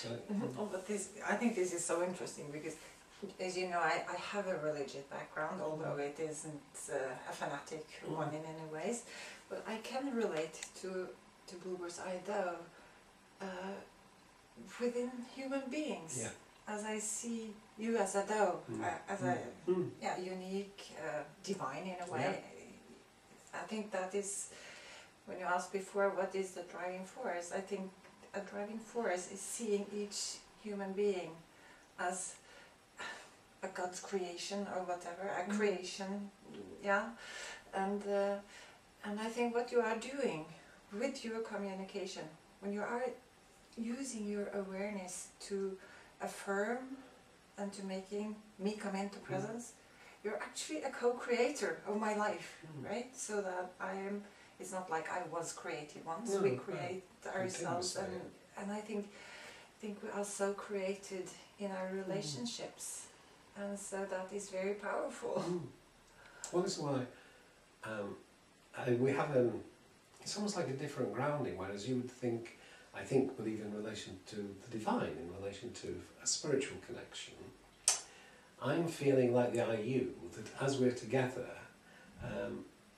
So, Oh, but I think this is so interesting because, as you know, I have a religious background, although it isn't a fanatic one in any ways. But I can relate to Buber's idea within human beings. yeah. As I see you as a doe, as a unique, divine in a way. I think that is, when you asked before what is the driving force, I think a driving force is seeing each human being as a God's creation or whatever, a creation, and I think what you are doing with your communication, when you are using your awareness to affirm and to making me come into presence, you're actually a co-creator of my life, right? So that it's not like I was created once, we create ourselves, and I think we are so created in our relationships, and so that is very powerful. Well, this is why we have it's almost like a different grounding, whereas you would think, I believe in relation to the divine, in relation to a spiritual connection. I'm feeling like the IU, that as we're together,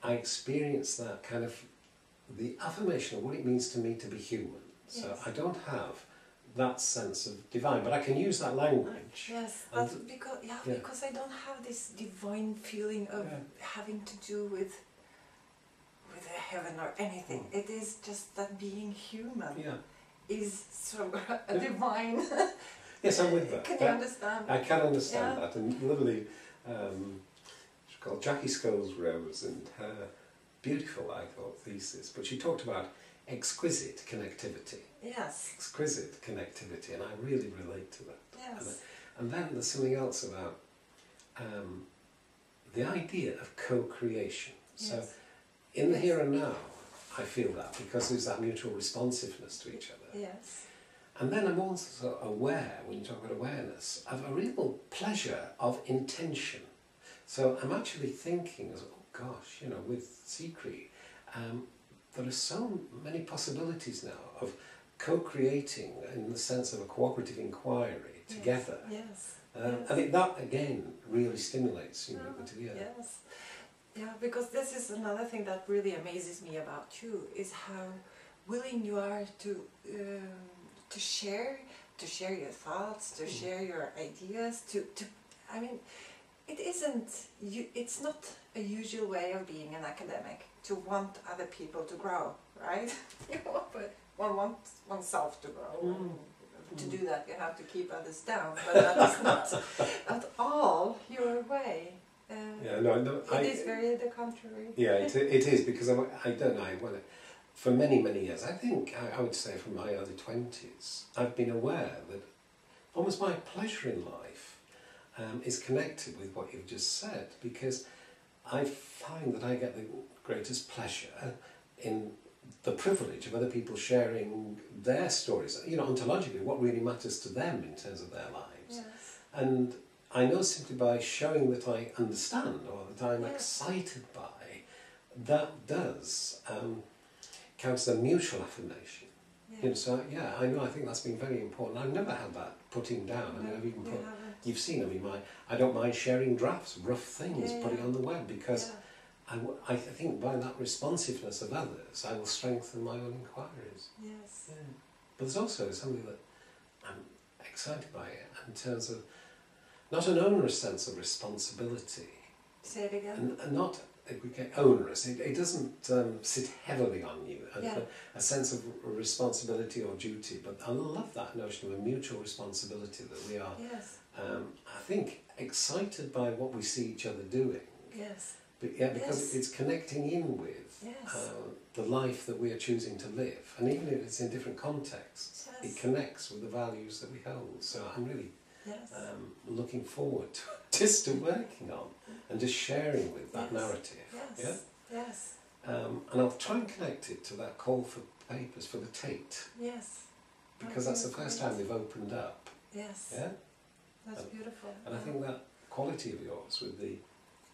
I experience that kind of, the affirmation of what it means to me to be human. So I don't have that sense of divine, but I can use that language. Yes, but because I don't have this divine feeling of having to do with a heaven or anything. It is just that being human is so a divine. Yes, I'm with that. Can you understand? I can understand that, and lovely. She's called Jackie Scholes-Rose, and her beautiful, I thought, thesis. But she talked about exquisite connectivity. Yes. Exquisite connectivity, and I really relate to that. Yes. And then there's something else about the idea of co-creation. Yes. So in the here and now, I feel that because there's that mutual responsiveness to each other. Yes. And then I'm also aware, when you talk about awareness, of a real pleasure of intention. So I'm actually thinking, oh gosh, you know, with Sigrid, there are so many possibilities now of co-creating in the sense of a cooperative inquiry together. Yes. I think that, again, really stimulates you together. Yes. Yeah, because this is another thing that really amazes me about you, is how willing you are to share your thoughts, to share your ideas, I mean, it's not a usual way of being an academic to want other people to grow, right? But one wants oneself to grow. To do that, you have to keep others down, but that is not at all your way. It is very the contrary. Yeah, it is, because I don't know, for many, many years, I think, I would say from my early 20s, I've been aware that almost my pleasure in life is connected with what you've just said, because I find that I get the greatest pleasure in the privilege of other people sharing their stories, you know, ontologically, what really matters to them in terms of their lives. Yes. And I know simply by showing that I understand, or that I'm excited by, that does count as a mutual affirmation. You know, so I think that's been very important. I've never had that putting down. I mean, I've even put, you've seen, I mean, I don't mind sharing drafts, rough things, putting on the web, because I think by that responsiveness of others, I will strengthen my own inquiries. Yes. Yeah. But there's also something that I'm excited by it, in terms of not an onerous sense of responsibility. Say it again. And not onerous. It doesn't sit heavily on you. A sense of responsibility or duty. But I love that notion of a mutual responsibility, that we are, I think, excited by what we see each other doing. Yes. But because it's connecting in with the life that we are choosing to live. And even if it's in different contexts, it connects with the values that we hold. So I'm really looking forward to working on and just sharing with that narrative. Yes. Yes. And I'll try and connect it to that call for papers for the Tate. Yes. Because that's the first time they've opened up. Yes. Yeah? That's beautiful. And I think that quality of yours, with the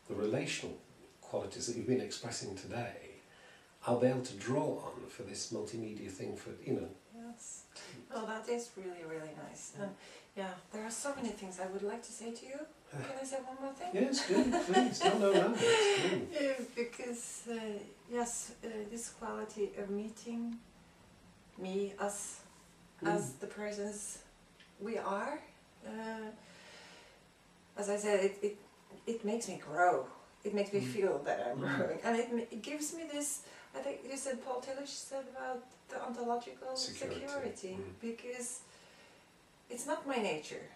relational qualities that you've been expressing today, I'll be able to draw on for this multimedia thing, for, you know, Yes. Oh, that is really, really nice. And yeah, there are so many things I would like to say to you. Can I say one more thing? Yes, do, please. No, that's true. Because, yes, this quality of meeting me, us, as the persons we are, as I said, it makes me grow. It makes me feel that I'm growing. And it gives me this, I think you said, Paul Tillich said about the ontological security. Because it's not my nature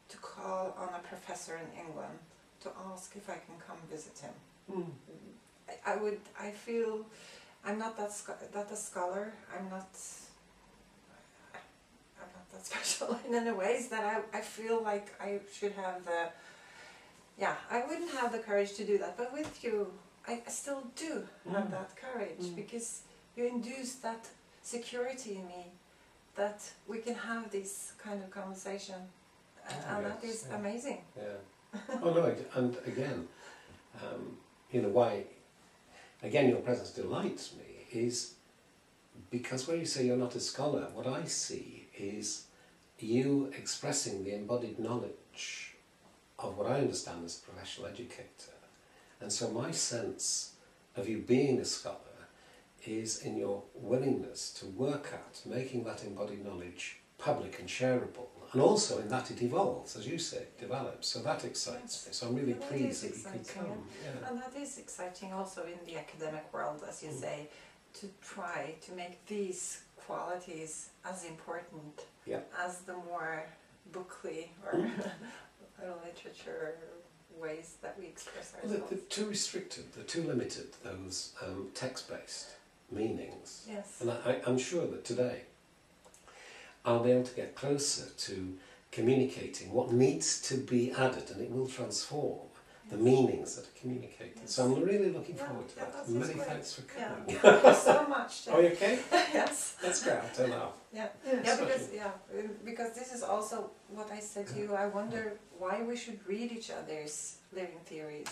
to call on a professor in England to ask if I can come visit him. I feel I'm not that a scholar. I'm not that special in any ways that I feel like I should have the, I wouldn't have the courage to do that, but with you I still do have that courage, because you induce that security in me that we can have this kind of conversation, and that is amazing. Yeah. Oh no, and again, why, again, your presence delights me is because where you say you're not a scholar, what I see is you expressing the embodied knowledge of what I understand as a professional educator. And so my sense of you being a scholar is in your willingness to work at making that embodied knowledge public and shareable, and also in that it evolves, as you say, it develops. So that excites me. So I'm really pleased that you could come. Yeah. And that is exciting also in the academic world, as you say, to try to make these qualities as important as the more bookly or literature ways that we express ourselves. Well, they're too restricted, they're too limited, those text-based meanings. Yes. And I'm sure that today I'll be able to get closer to communicating what needs to be added, and it will transform the meanings that are communicated. Yes. So I'm really looking forward to that. Many great. thanks for coming. Thank you so much. Are you okay? Yes. Let's go. Turn up. Because this is also what I said to you. I wonder why we should read each other's living theories.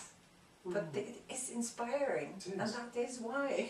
But it is inspiring, and that is why.